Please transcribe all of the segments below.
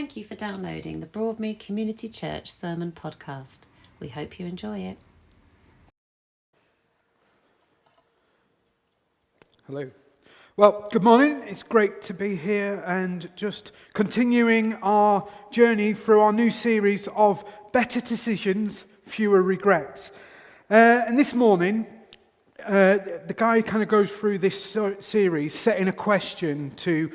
Thank you for downloading the Broadmead Community Church Sermon Podcast. We hope you enjoy it. Hello. Well, good morning. It's great to be here and just continuing our journey through our new series of Better Decisions, Fewer Regrets. And this morning, the guy kind of goes through this series setting a question to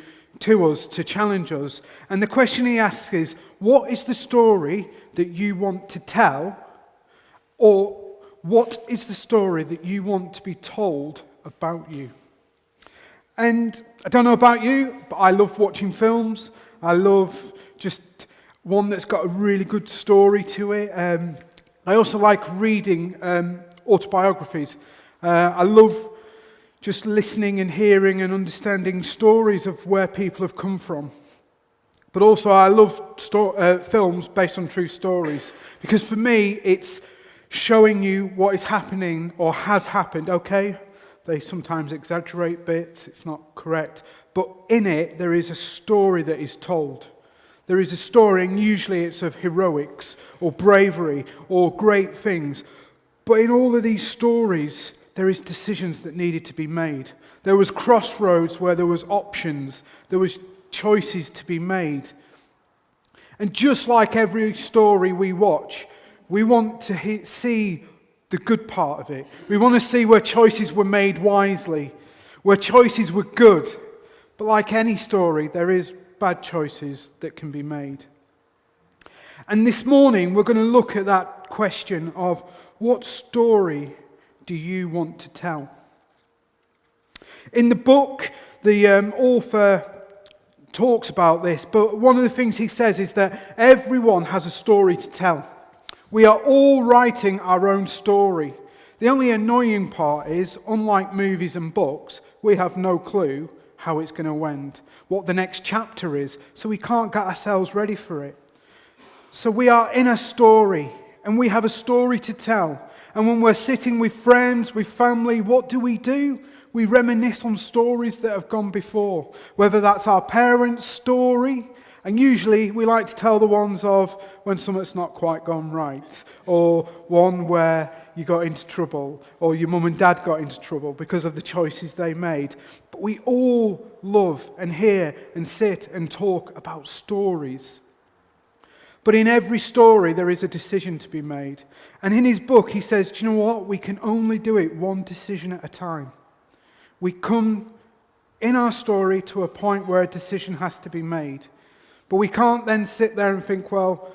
us, to challenge us. And the question he asks is, what is the story that you want to tell? Or what is the story that you want to be told about you? And I don't know about you, but I love watching films. I love just one that's got a really good story to it. I also like reading autobiographies. I love just listening and hearing and understanding stories of where people have come from. But also I love films based on true stories, because for me it's showing you what is happening or has happened. Okay, they sometimes exaggerate bits, it's not correct, but in it there is a story that is told. There is a story, and usually it's of heroics or bravery or great things. But in all of these stories, there is decisions that needed to be made. There was crossroads where there was options. There was choices to be made. And just like every story we watch, we want to see the good part of it. We want to see where choices were made wisely, where choices were good. But like any story, there is bad choices that can be made. And this morning, we're going to look at that question of, what story do you want to tell? In the book, the author talks about this, but one of the things he says is that everyone has a story to tell. We are all writing our own story. The only annoying part is, unlike movies and books, we have no clue how it's going to end, what the next chapter is, so we can't get ourselves ready for it. So we are in a story, and we have a story to tell. And when we're sitting with friends, with family, what do? We reminisce on stories that have gone before. Whether that's our parents' story, and usually we like to tell the ones of when something's not quite gone right, or one where you got into trouble, or your mum and dad got into trouble because of the choices they made. But we all love and hear and sit and talk about stories. But in every story, there is a decision to be made. And in his book, he says, do you know what? We can only do it one decision at a time. We come in our story to a point where a decision has to be made. But we can't then sit there and think, well,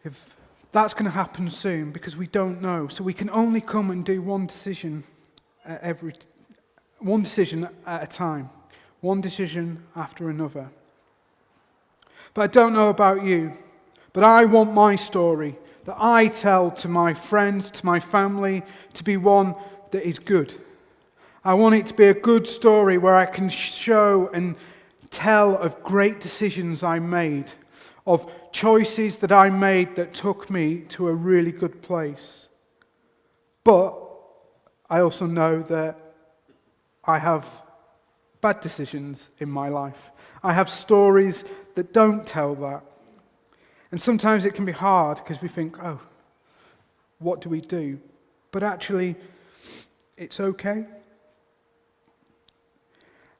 if that's going to happen soon, because we don't know. So we can only come and do one decision at a time. One decision after another. But I don't know about you. But I want my story that I tell to my friends, to my family, to be one that is good. I want it to be a good story where I can show and tell of great decisions I made, of choices that I made that took me to a really good place. But I also know that I have bad decisions in my life. I have stories that don't tell that. And sometimes it can be hard because we think, oh, what do we do? But actually, it's okay.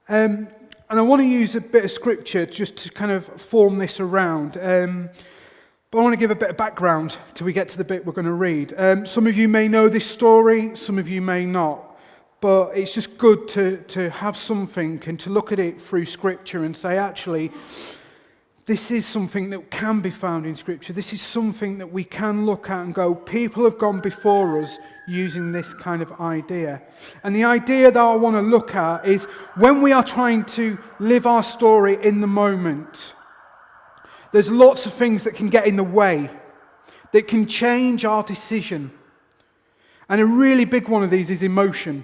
And I want to use a bit of scripture just to kind of form this around. But I want to give a bit of background till we get to the bit we're going to read. Some of you may know this story, some of you may not. But it's just good to have something and to look at it through scripture and say, actually, this is something that can be found in Scripture. This is something that we can look at and go, people have gone before us using this kind of idea. And the idea that I want to look at is when we are trying to live our story in the moment, there's lots of things that can get in the way, that can change our decision. And a really big one of these is emotion.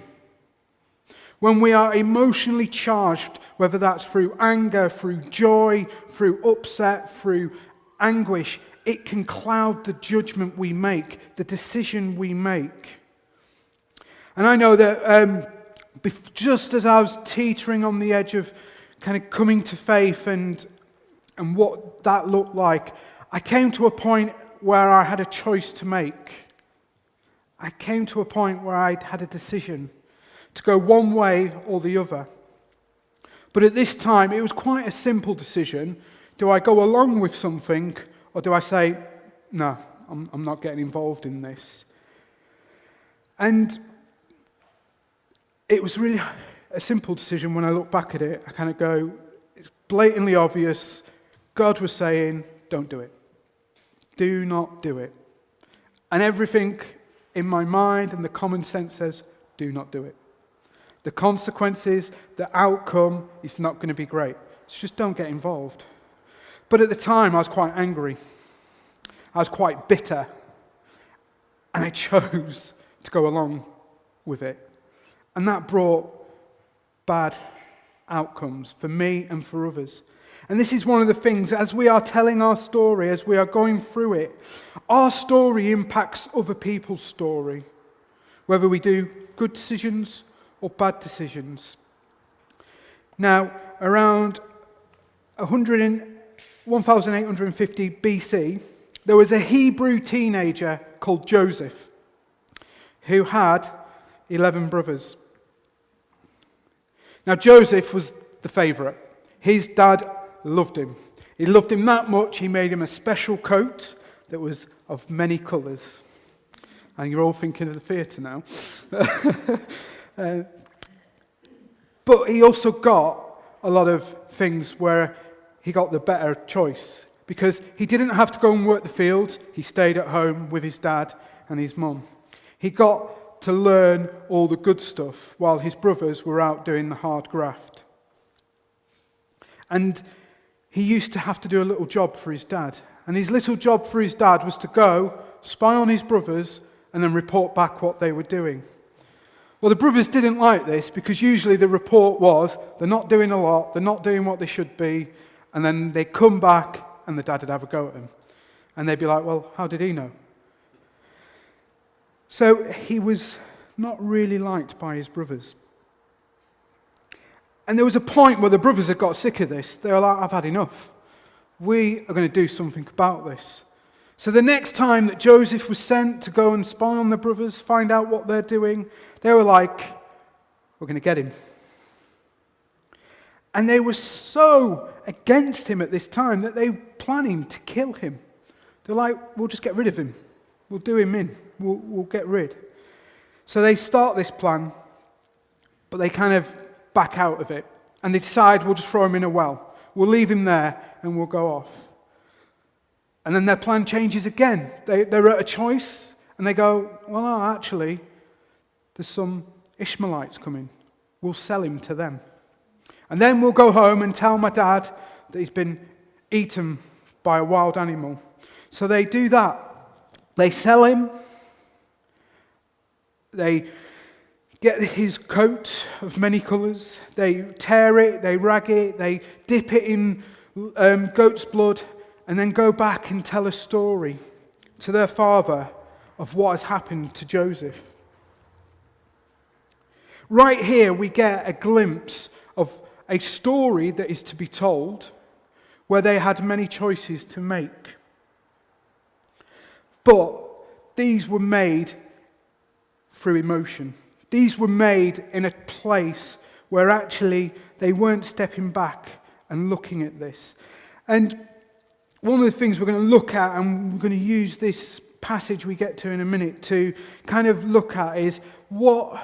When we are emotionally charged, whether that's through anger, through joy, through upset, through anguish, it can cloud the judgment we make, the decision we make. And I know that just as I was teetering on the edge of kind of coming to faith and and what that looked like, I came to a point where I had a choice to make. I came to a point where I had a decision to go one way or the other. But at this time, it was quite a simple decision. Do I go along with something, or do I say, no, I'm not getting involved in this? And it was really a simple decision when I look back at it. I kind of go, it's blatantly obvious. God was saying, don't do it. Do not do it. And everything in my mind and the common sense says, do not do it. The consequences, the outcome is not going to be great. So just don't get involved. But at the time, I was quite angry. I was quite bitter. And I chose to go along with it. And that brought bad outcomes for me and for others. And this is one of the things, as we are telling our story, as we are going through it, our story impacts other people's story, whether we do good decisions or bad decisions. Now, around 1850 BC, there was a Hebrew teenager called Joseph who had 11 brothers. Now, Joseph was the favourite. His dad loved him. He loved him that much, he made him a special coat that was of many colours. And you're all thinking of the theatre now. But he also got a lot of things where he got the better choice. Because he didn't have to go and work the field. He stayed at home with his dad and his mum. He got to learn all the good stuff while his brothers were out doing the hard graft. And he used to have to do a little job for his dad. And his little job for his dad was to go, spy on his brothers, and then report back what they were doing. Well, the brothers didn't like this because usually the report was, they're not doing a lot, they're not doing what they should be, and then they'd come back and the dad would have a go at him. And they'd be like, well, how did he know? So he was not really liked by his brothers. And there was a point where the brothers had got sick of this. They were like, I've had enough. We are going to do something about this. So the next time that Joseph was sent to go and spy on the brothers, find out what they're doing, they were like, we're going to get him. And they were so against him at this time that they were planning to kill him. They're like, we'll just get rid of him. We'll do him in. We'll get rid. So they start this plan, but they kind of back out of it. And they decide, we'll just throw him in a well. We'll leave him there and we'll go off. And then their plan changes again. They're at a choice and they go, well, no, actually, there's some Ishmaelites coming. We'll sell him to them. And then we'll go home and tell my dad that he's been eaten by a wild animal. So they do that. They sell him. They get his coat of many colours. They tear it, they rag it, they dip it in goat's blood, and then go back and tell a story to their father of what has happened to Joseph. Right here we get a glimpse of a story that is to be told where they had many choices to make. But these were made through emotion. These were made in a place where actually they weren't stepping back and looking at this. And one of the things we're going to look at, and we're going to use this passage we get to in a minute to kind of look at, is what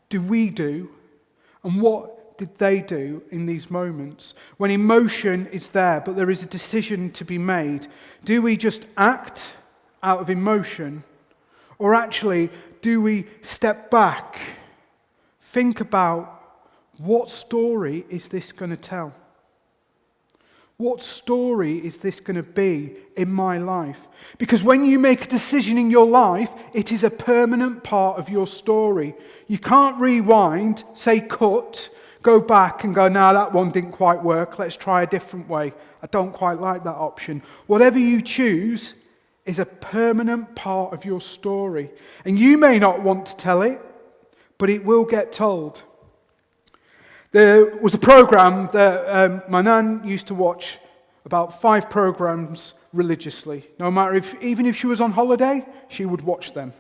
do we do and what did they do in these moments when emotion is there but there is a decision to be made? Do we just act out of emotion, or actually do we step back, think about what story is this going to tell? What story is this going to be in my life? Because when you make a decision in your life, it is a permanent part of your story. You can't rewind, say cut, go back and go, no, that one didn't quite work, let's try a different way. I don't quite like that option. Whatever you choose is a permanent part of your story. And you may not want to tell it, but it will get told. There was a program that my nan used to watch about 5 programs religiously. No matter even if she was on holiday, she would watch them.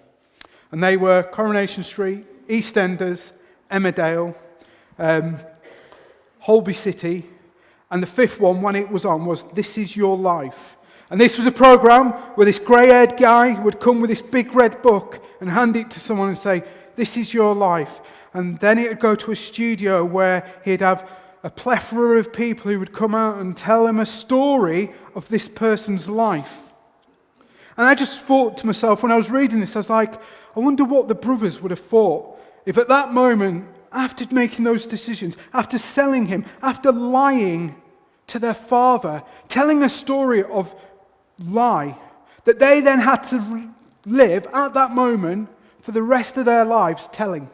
And they were Coronation Street, EastEnders, Emmerdale, Holby City, and the 5th one, when it was on, was This Is Your Life. And this was a program where this grey-haired guy would come with this big red book and hand it to someone and say, "This is your life." And then it would go to a studio where he'd have a plethora of people who would come out and tell him a story of this person's life. And I just thought to myself, when I was reading this, I was like, I wonder what the brothers would have thought if at that moment, after making those decisions, after selling him, after lying to their father, telling a story of lie, that they then had to live at that moment for the rest of their lives telling.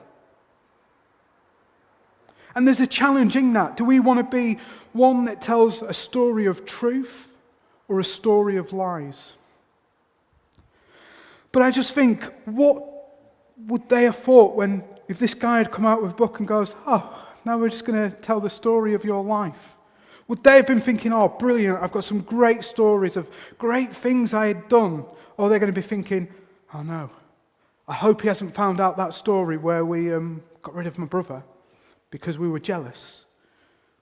And there's a challenge in that. Do we want to be one that tells a story of truth or a story of lies? But I just think, what would they have thought if this guy had come out with a book and goes, "Oh, now we're just going to tell the story of your life"? Would they have been thinking, "Oh, brilliant, I've got some great stories of great things I had done"? Or are they going to be thinking, "Oh no, I hope he hasn't found out that story where we got rid of my brother because we were jealous,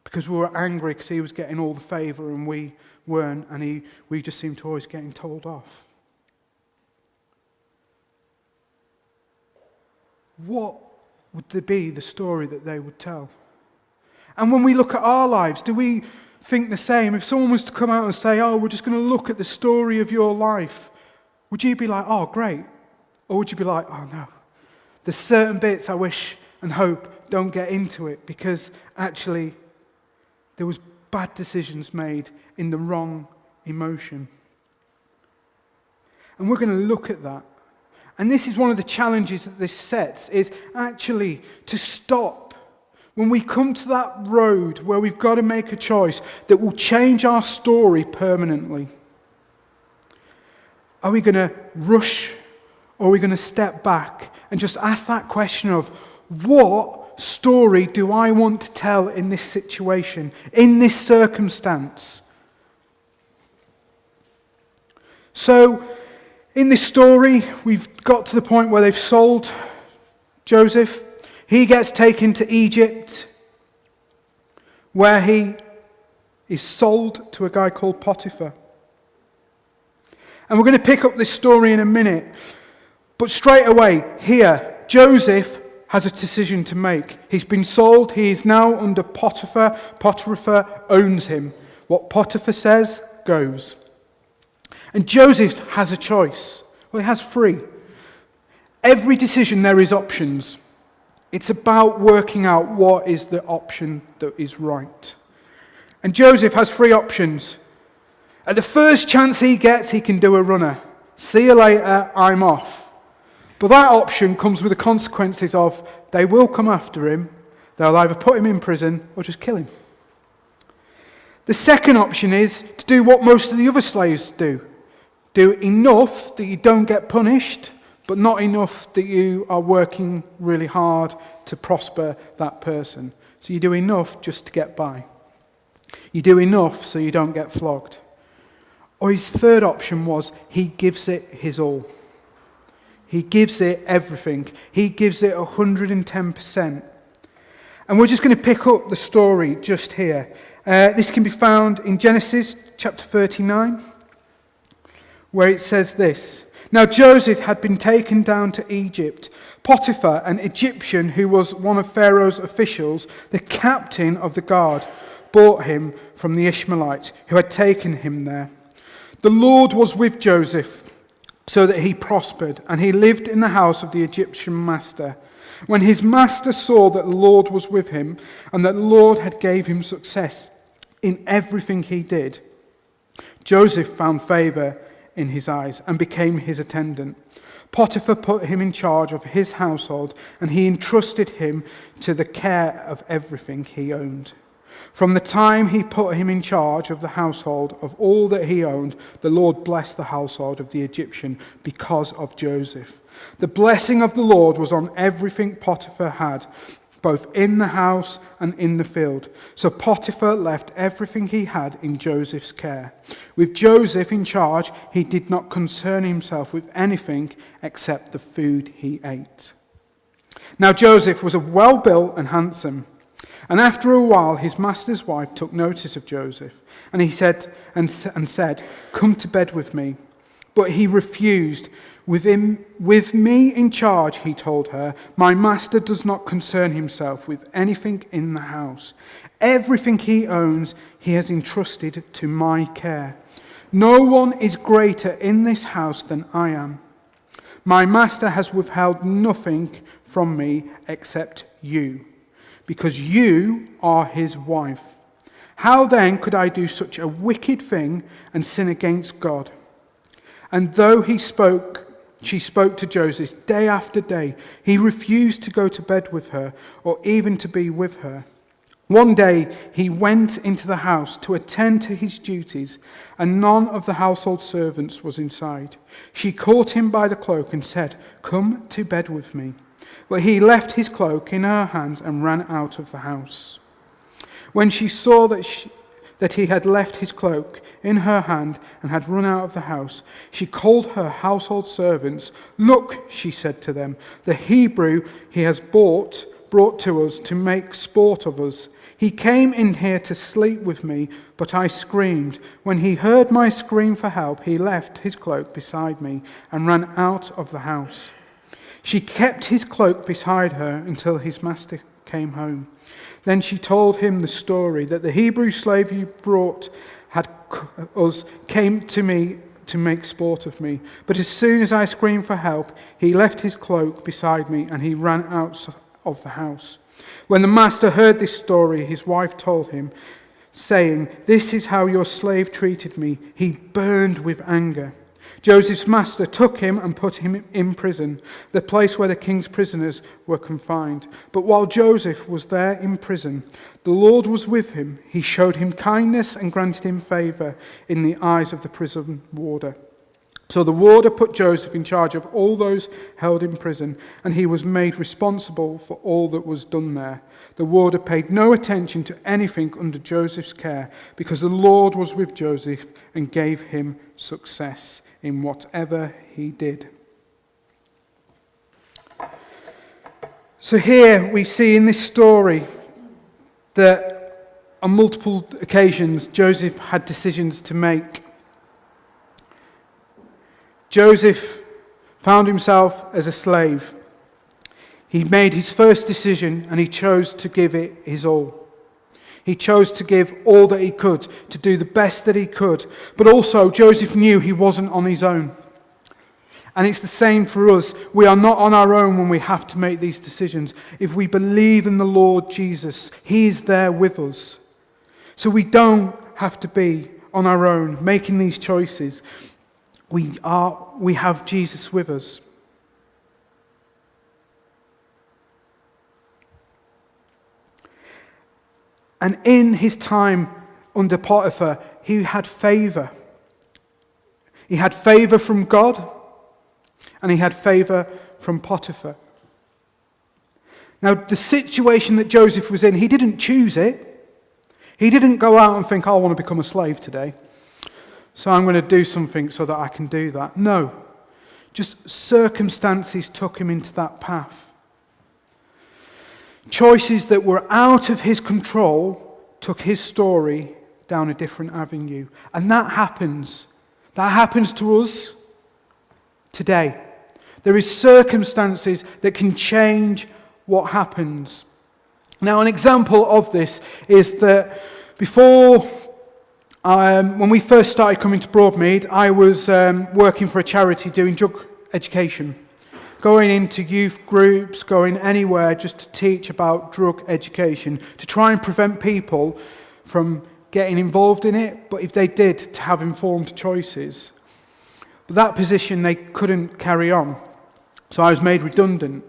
because we were angry because he was getting all the favour and we weren't, and we just seemed to always getting told off"? What would be the story that they would tell? And when we look at our lives, do we think the same? If someone was to come out and say, "Oh, we're just going to look at the story of your life," would you be like, "Oh, great"? Or would you be like, "Oh no, there's certain bits I wish and hope don't get into it because actually there was bad decisions made in the wrong emotion"? And we're going to look at that. And this is one of the challenges that this sets, is actually to stop when we come to that road where we've got to make a choice that will change our story permanently. Are we going to rush, or are we going to step back and just ask that question of, what story do I want to tell in this situation, in this circumstance? So, in this story, we've got to the point where they've sold Joseph. He gets taken to Egypt, where he is sold to a guy called Potiphar. And we're going to pick up this story in a minute. But straight away, here, Joseph has a decision to make. He's been sold. He is now under Potiphar. Potiphar owns him. What Potiphar says goes. And Joseph has a choice. Well, he has 3. Every decision there is options. It's about working out what is the option that is right. And Joseph has 3 options. At the first chance he gets, he can do a runner. See you later, I'm off. But that option comes with the consequences of they will come after him, they'll either put him in prison or just kill him. The second option is to do what most of the other slaves do. Do enough that you don't get punished, but not enough that you are working really hard to prosper that person. So you do enough just to get by. You do enough so you don't get flogged. Or his third option was he gives it his all. He gives it everything. He gives it 110%. And we're just going to pick up the story just here. This can be found in Genesis chapter 39. Where it says this: "Now Joseph had been taken down to Egypt. Potiphar, an Egyptian who was one of Pharaoh's officials, the captain of the guard, bought him from the Ishmaelites who had taken him there. The Lord was with Joseph, so that he prospered, and he lived in the house of the Egyptian master. When his master saw that the Lord was with him, and that the Lord had gave him success in everything he did, Joseph found favor in his eyes and became his attendant. Potiphar put him in charge of his household, and he entrusted him to the care of everything he owned. From the time he put him in charge of the household of all that he owned, the Lord blessed the household of the Egyptian because of Joseph. The blessing of the Lord was on everything Potiphar had, both in the house and in the field. So Potiphar left everything he had in Joseph's care. With Joseph in charge, he did not concern himself with anything except the food he ate. Now Joseph was well-built and handsome. And after a while, his master's wife took notice of Joseph, and he said, "Come to bed with me." But he refused. With me in charge, he told her, "My master does not concern himself with anything in the house. Everything he owns, he has entrusted to my care. No one is greater in this house than I am. My master has withheld nothing from me except you, because you are his wife. How then could I do such a wicked thing and sin against God?" And though she spoke to Joseph day after day, he refused to go to bed with her or even to be with her. One day he went into the house to attend to his duties, and none of the household servants was inside. She caught him by the cloak and said, "Come to bed with me." But he left his cloak in her hands and ran out of the house. When she saw that he had left his cloak in her hand and had run out of the house, she called her household servants. "Look," she said to them, "the Hebrew he has brought to us to make sport of us. He came in here to sleep with me, but I screamed. When he heard my scream for help, he left his cloak beside me and ran out of the house." She kept his cloak beside her until his master came home. Then she told him the story that the Hebrew slave you brought came to me to make sport of me. But as soon as I screamed for help, he left his cloak beside me and he ran out of the house. When the master heard this story, his wife told him, saying, "This is how your slave treated me." He burned with anger. Joseph's master took him and put him in prison, the place where the king's prisoners were confined. But while Joseph was there in prison, the Lord was with him. He showed him kindness and granted him favor in the eyes of the prison warder. So the warder put Joseph in charge of all those held in prison, and he was made responsible for all that was done there. The warder paid no attention to anything under Joseph's care, because the Lord was with Joseph and gave him success in whatever he did. So here we see in this story that on multiple occasions Joseph had decisions to make. Joseph found himself as a slave. He made his first decision and he chose to give it his all. He chose to give all that he could, to do the best that he could. But also, Joseph knew he wasn't on his own. And it's the same for us. We are not on our own when we have to make these decisions. If we believe in the Lord Jesus, he is there with us. So we don't have to be on our own making these choices. We have Jesus with us. And in his time under Potiphar, he had favor. He had favor from God, and he had favor from Potiphar. Now, the situation that Joseph was in, he didn't choose it. He didn't go out and think, "I want to become a slave today, so I'm going to do something so that I can do that." No, just circumstances took him into that path. Choices that were out of his control took his story down a different avenue. And that happens. That happens to us today. There is circumstances that can change what happens. Now, an example of this is that when we first started coming to Broadmead, I was working for a charity doing drug education. Going into youth groups, going anywhere just to teach about drug education, to try and prevent people from getting involved in it, but if they did, to have informed choices. But that position they couldn't carry on, so I was made redundant.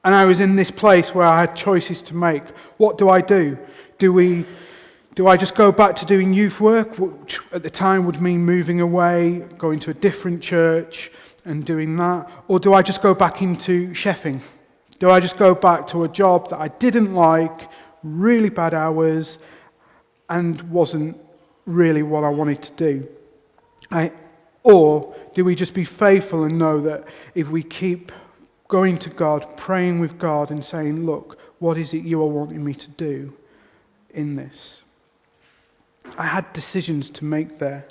And I was in this place where I had choices to make. What do I do? Do I just go back to doing youth work, which at the time would mean moving away, going to a different church and doing that? Or do I just go back into chefing, Do I just go back to a job that I didn't like, really bad hours, and wasn't really what I wanted to do? Or do we just be faithful and know that if we keep going to God, praying with God and saying, look, what is it you are wanting me to do in this? I had decisions to make there.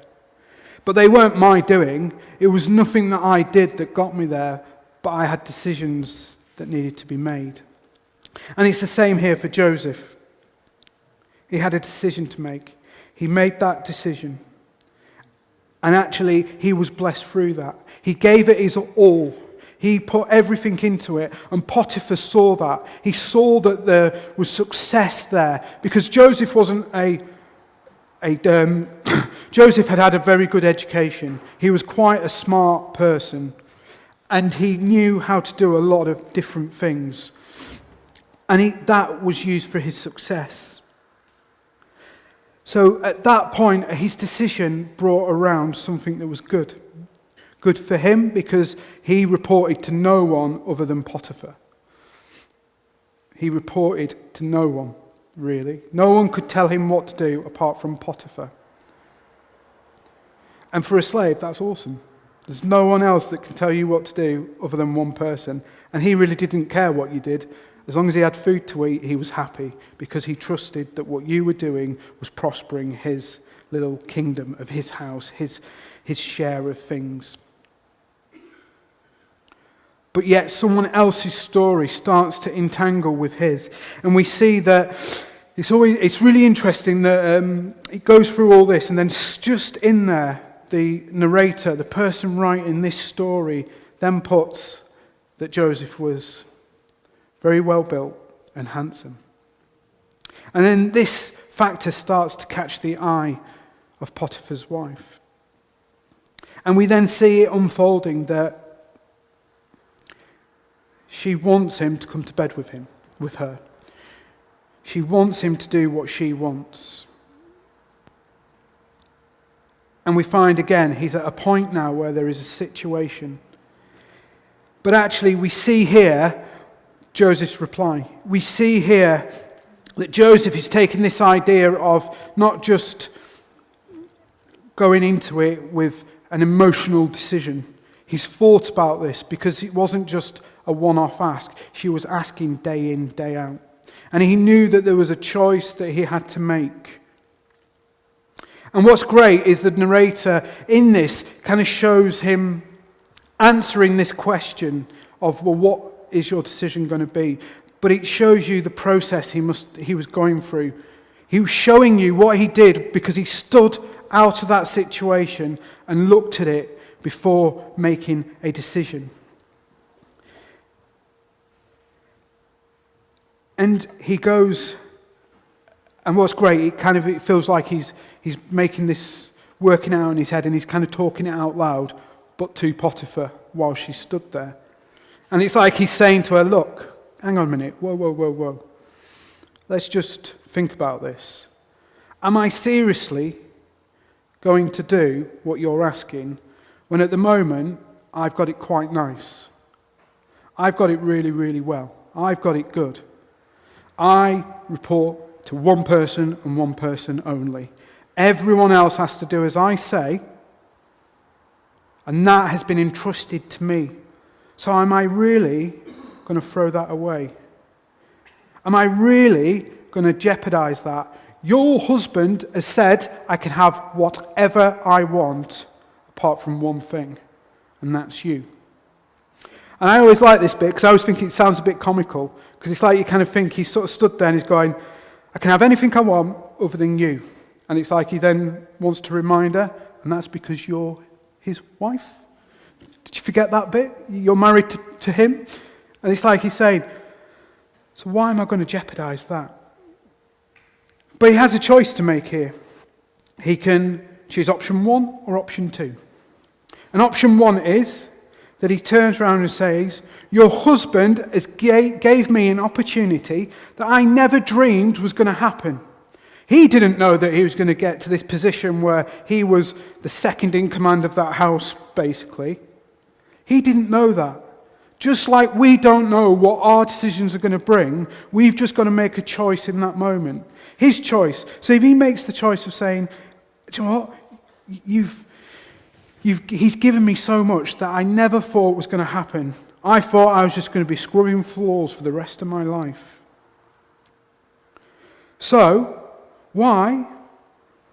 But they weren't my doing. It was nothing that I did that got me there, but I had decisions that needed to be made. And it's the same here for Joseph. He had a decision to make. He made that decision. And actually, he was blessed through that. He gave it his all. He put everything into it, and Potiphar saw that. He saw that there was success there, because Joseph wasn't Joseph had a very good education. He was quite a smart person, and he knew how to do a lot of different things. And that was used for his success. So at that point, his decision brought around something that was good. Good for him because he reported to no one other than Potiphar. He reported to no one, really. No one could tell him what to do apart from Potiphar. And for a slave, that's awesome. There's no one else that can tell you what to do other than one person. And he really didn't care what you did. As long as he had food to eat, he was happy because he trusted that what you were doing was prospering his little kingdom of his house, his share of things. But yet someone else's story starts to entangle with his. And we see that it's really interesting that it goes through all this, and then just in there, the narrator, the person writing this story, then puts that Joseph was very well built and handsome. And then this factor starts to catch the eye of Potiphar's wife. And we then see it unfolding that she wants him to come to bed with her. She wants him to do what she wants. And we find again, he's at a point now where there is a situation. But actually we see here Joseph's reply. We see here that Joseph is taking this idea of not just going into it with an emotional decision. He's thought about this because it wasn't just a one-off ask. She was asking day in, day out. And he knew that there was a choice that he had to make. And what's great is the narrator in this kind of shows him answering this question of, well, what is your decision going to be? But it shows you the process he was going through. He was showing you what he did because he stood out of that situation and looked at it before making a decision. And he goes, and what's great, it feels like he's making this, working out in his head, and he's kind of talking it out loud, but to Potiphar while she stood there. And it's like he's saying to her, look, hang on a minute, whoa. Let's just think about this. Am I seriously going to do what you're asking when at the moment I've got it quite nice? I've got it really, really well. I've got it good. I report to one person and one person only. Everyone else has to do as I say, and that has been entrusted to me. So am I really going to throw that away? Am I really going to jeopardize that? Your husband has said I can have whatever I want apart from one thing, and that's you. And I always like this bit because I always think it sounds a bit comical, because it's like you kind of think he's sort of stood there and he's going, I can have anything I want other than you. And it's like he then wants to remind her, and that's because you're his wife. Did you forget that bit? You're married to him. And it's like he's saying, so why am I going to jeopardize that? But he has a choice to make here. He can choose option 1 or option 2. And option 1 is that he turns around and says, your husband gave me an opportunity that I never dreamed was going to happen. He didn't know that he was going to get to this position where he was the second in command of that house, basically. He didn't know that. Just like we don't know what our decisions are going to bring, we've just got to make a choice in that moment. His choice. So if he makes the choice of saying, do you know what? He's given me so much that I never thought was going to happen. I thought I was just going to be scrubbing floors for the rest of my life. So, why,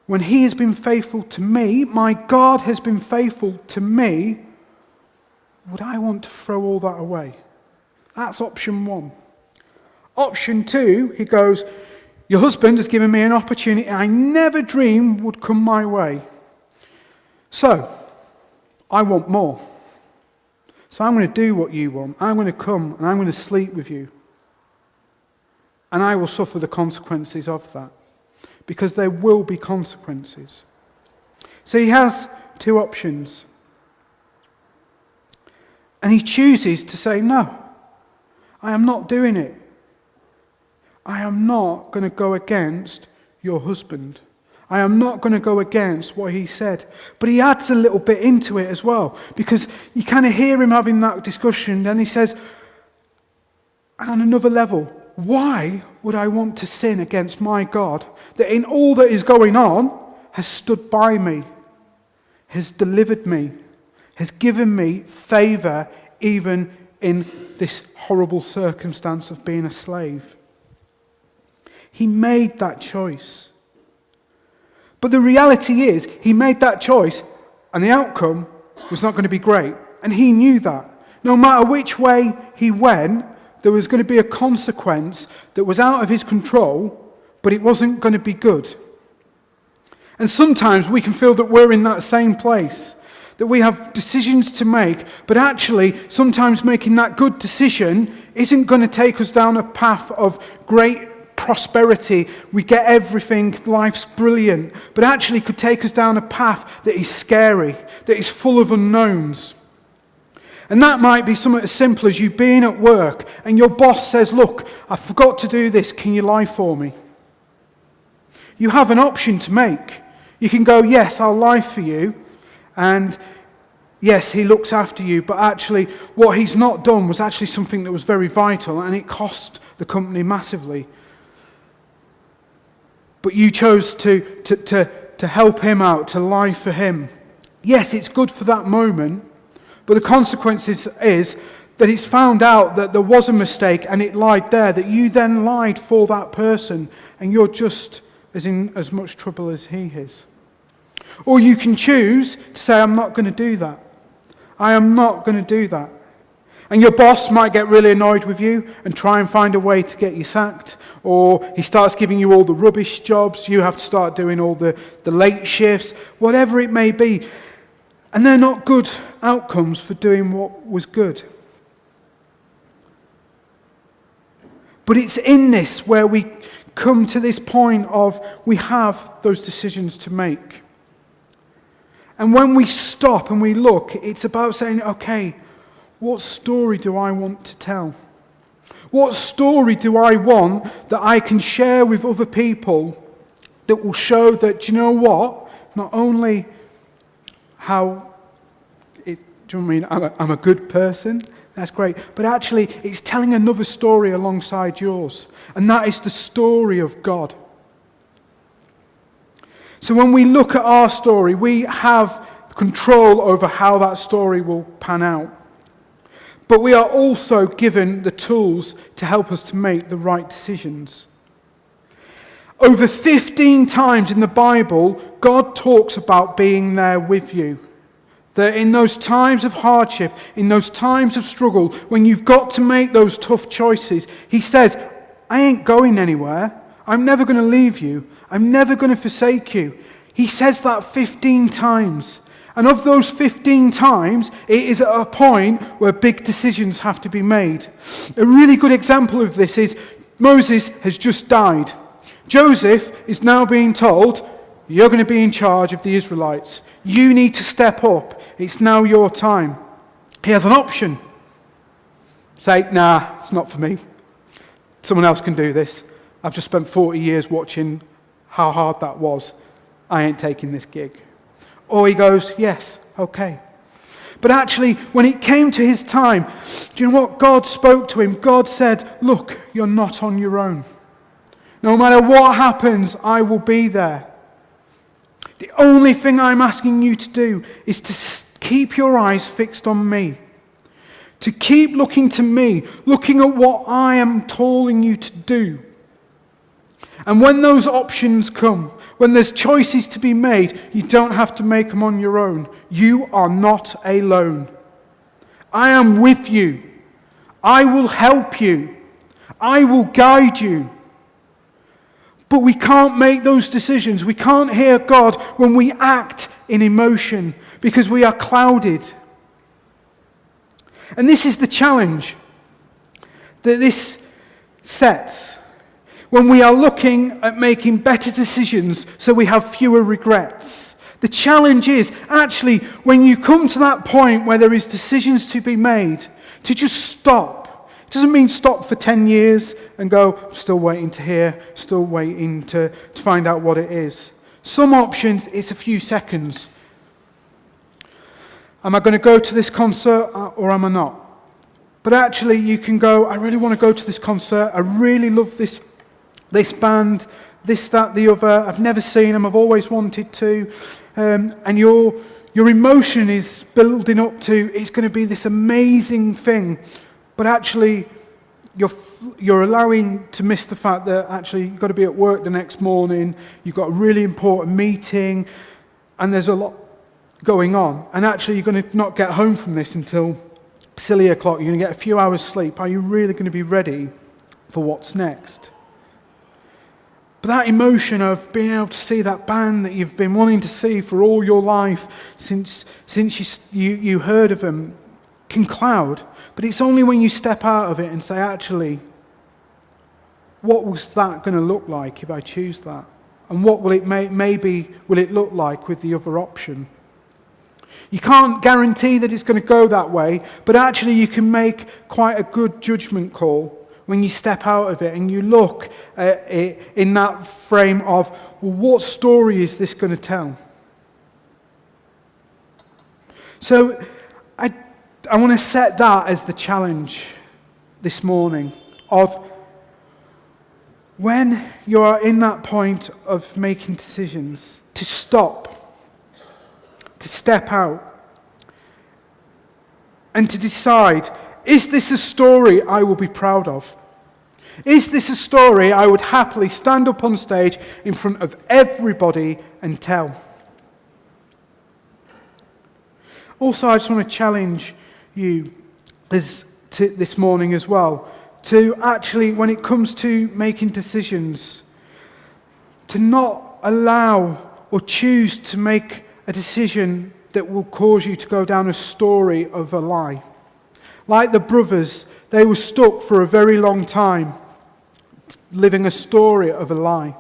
when he has been faithful to me, my God has been faithful to me, would I want to throw all that away? That's option one. Option two, he goes, your husband has given me an opportunity I never dreamed would come my way. So, I want more. So I'm going to do what you want. I'm going to come and I'm going to sleep with you. And I will suffer the consequences of that. Because there will be consequences. So he has two options. And he chooses to say, no, I am not doing it. I am not going to go against your husband. I am not going to go against what he said. But he adds a little bit into it as well. Because you kind of hear him having that discussion. And he says, and on another level, why would I want to sin against my God that in all that is going on has stood by me, has delivered me, has given me favor even in this horrible circumstance of being a slave? He made that choice. But the reality is, he made that choice and the outcome was not going to be great. And he knew that. No matter which way he went, there was going to be a consequence that was out of his control, but it wasn't going to be good. And sometimes we can feel that we're in that same place, that we have decisions to make, but actually sometimes making that good decision isn't going to take us down a path of great prosperity. We get everything, life's brilliant, but actually could take us down a path that is scary, that is full of unknowns. And that might be something as simple as you being at work and your boss says, look, I forgot to do this, can you lie for me? You have an option to make. You can go, yes, I'll lie for you, and yes, he looks after you, but actually what he's not done was actually something that was very vital, and it cost the company massively. But you chose to help him out, to lie for him. Yes, it's good for that moment, but the consequences is that it's found out that there was a mistake and it lied there, that you then lied for that person, and you're just in as much trouble as he is. Or you can choose to say, I'm not going to do that. I am not going to do that. And your boss might get really annoyed with you and try and find a way to get you sacked. Or he starts giving you all the rubbish jobs. You have to start doing all the late shifts. Whatever it may be. And they're not good outcomes for doing what was good. But it's in this where we come to this point of we have those decisions to make. And when we stop and we look, it's about saying, okay, what story do I want to tell? What story do I want that I can share with other people that will show that, do you know what? Not only do you know what I mean? I'm a good person, that's great. But actually, it's telling another story alongside yours. And that is the story of God. So when we look at our story, we have control over how that story will pan out. But we are also given the tools to help us to make the right decisions. Over 15 times in the Bible, God talks about being there with you. That in those times of hardship, in those times of struggle, when you've got to make those tough choices, he says, I ain't going anywhere. I'm never going to leave you. I'm never going to forsake you. He says that 15 times. And of those 15 times, it is at a point where big decisions have to be made. A really good example of this is Moses has just died. Joseph is now being told, you're going to be in charge of the Israelites. You need to step up. It's now your time. He has an option. Say, nah, it's not for me. Someone else can do this. I've just spent 40 years watching how hard that was. I ain't taking this gig. Or he goes, yes, okay. But actually, when it came to his time, do you know what? God spoke to him. God said, look, you're not on your own. No matter what happens, I will be there. The only thing I'm asking you to do is to keep your eyes fixed on me. To keep looking to me, looking at what I am telling you to do. And when those options come, when there's choices to be made, you don't have to make them on your own. You are not alone. I am with you. I will help you. I will guide you. But we can't make those decisions. We can't hear God when we act in emotion because we are clouded. And this is the challenge that this sets when we are looking at making better decisions so we have fewer regrets. The challenge is actually when you come to that point where there is decisions to be made, to just stop. It doesn't mean stop for 10 years and go, still waiting to hear, still waiting to find out what it is. Some options, it's a few seconds. Am I going to go to this concert or am I not? But actually you can go, I really want to go to this concert. I really love this band, this, that, the other. I've never seen them. I've always wanted to. And your emotion is building up to, it's going to be this amazing thing. But actually you're allowing to miss the fact that actually you've got to be at work the next morning. You've got a really important meeting. And there's a lot going on, and actually you're going to not get home from this until silly o'clock. You're going to get a few hours sleep. Are you really going to be ready for what's next? But that emotion of being able to see that band that you've been wanting to see for all your life since you heard of them can cloud. But it's only when you step out of it and say, actually, what was that going to look like if I choose that? And what will it maybe will it look like with the other option? You can't guarantee that it's going to go that way, but actually you can make quite a good judgment call when you step out of it and you look at it in that frame of, well, what story is this going to tell? So I want to set that as the challenge this morning of when you are in that point of making decisions, to stop, to step out, and to decide, is this a story I will be proud of? Is this a story I would happily stand up on stage in front of everybody and tell? Also, I just want to challenge you this morning as well, to actually, when it comes to making decisions, to not allow or choose to make a decision that will cause you to go down a story of a lie. Like the brothers, they were stuck for a very long time, living a story of a lie.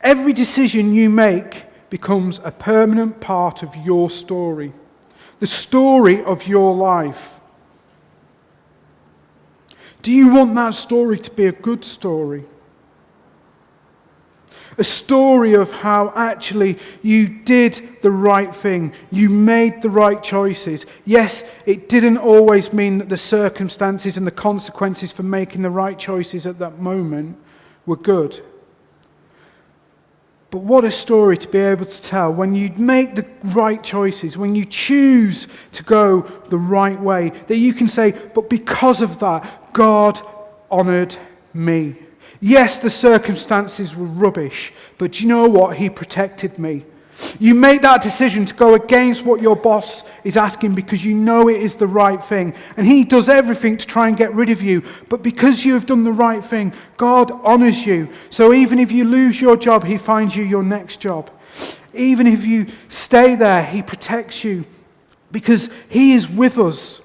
Every decision you make becomes a permanent part of your story, the story of your life. Do you want that story to be a good story? A story of how actually you did the right thing, you made the right choices. Yes, it didn't always mean that the circumstances and the consequences for making the right choices at that moment were good. But what a story to be able to tell when you make the right choices, when you choose to go the right way, that you can say, but because of that, God honoured me. Yes, the circumstances were rubbish, but do you know what? He protected me. You make that decision to go against what your boss is asking because you know it is the right thing. And he does everything to try and get rid of you. But because you have done the right thing, God honours you. So even if you lose your job, he finds you your next job. Even if you stay there, he protects you because he is with us.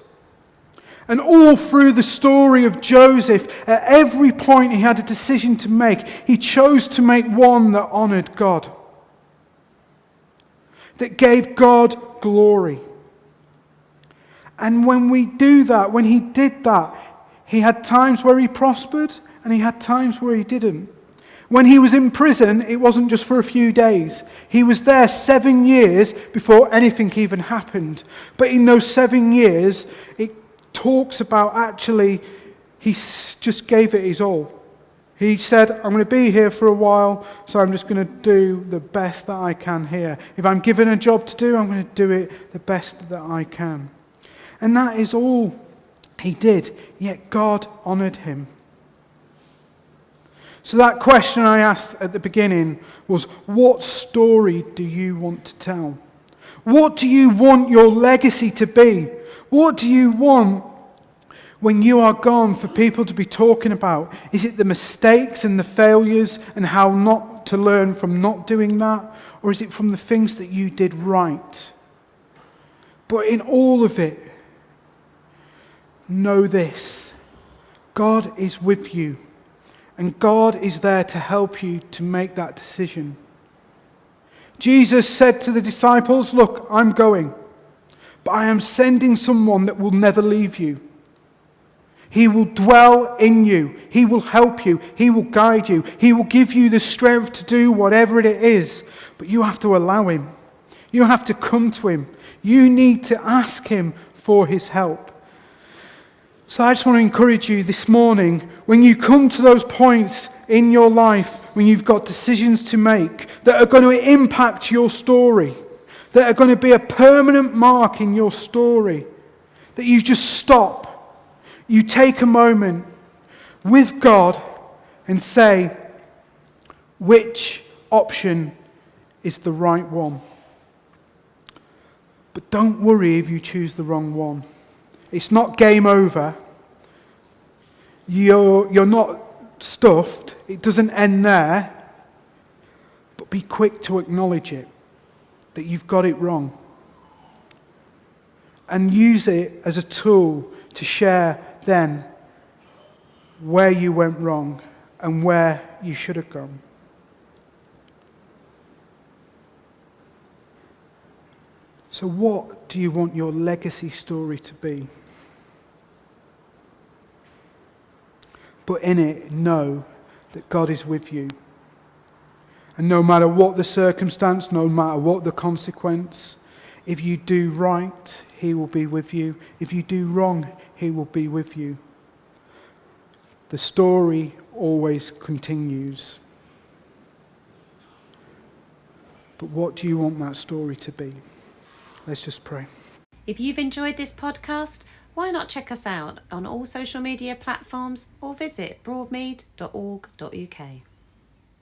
And all through the story of Joseph, at every point he had a decision to make, he chose to make one that honoured God, that gave God glory. And when we do that, when he did that, he had times where he prospered and he had times where he didn't. When he was in prison, it wasn't just for a few days. He was there 7 years before anything even happened. But in those 7 years, it talks about actually he just gave it his all. He said, I'm going to be here for a while, so I'm just going to do the best that I can here. If I'm given a job to do, I'm going to do it the best that I can. And that is all he did, yet God honoured him. So that question I asked at the beginning was, what story do you want to tell? What do you want your legacy to be? What do you want when you are gone for people to be talking about? Is it the mistakes and the failures and how not to learn from not doing that? Or is it from the things that you did right? But in all of it, know this: God is with you. And God is there to help you to make that decision. Jesus said to the disciples, look, I'm going, but I am sending someone that will never leave you. He will dwell in you. He will help you. He will guide you. He will give you the strength to do whatever it is. But you have to allow him. You have to come to him. You need to ask him for his help. So I just want to encourage you this morning, when you come to those points in your life, when you've got decisions to make that are going to impact your story, that are going to be a permanent mark in your story, that you just stop, you take a moment with God and say, which option is the right one? But don't worry if you choose the wrong one. It's not game over. You're not stuffed. It doesn't end there. But be quick to acknowledge it, that you've got it wrong. And use it as a tool to share then where you went wrong and where you should have gone. So what do you want your legacy story to be? But in it, know that God is with you. And no matter what the circumstance, no matter what the consequence, if you do right, he will be with you. If you do wrong, he will be with you. The story always continues. But what do you want that story to be? Let's just pray. If you've enjoyed this podcast, why not check us out on all social media platforms or visit broadmead.org.uk.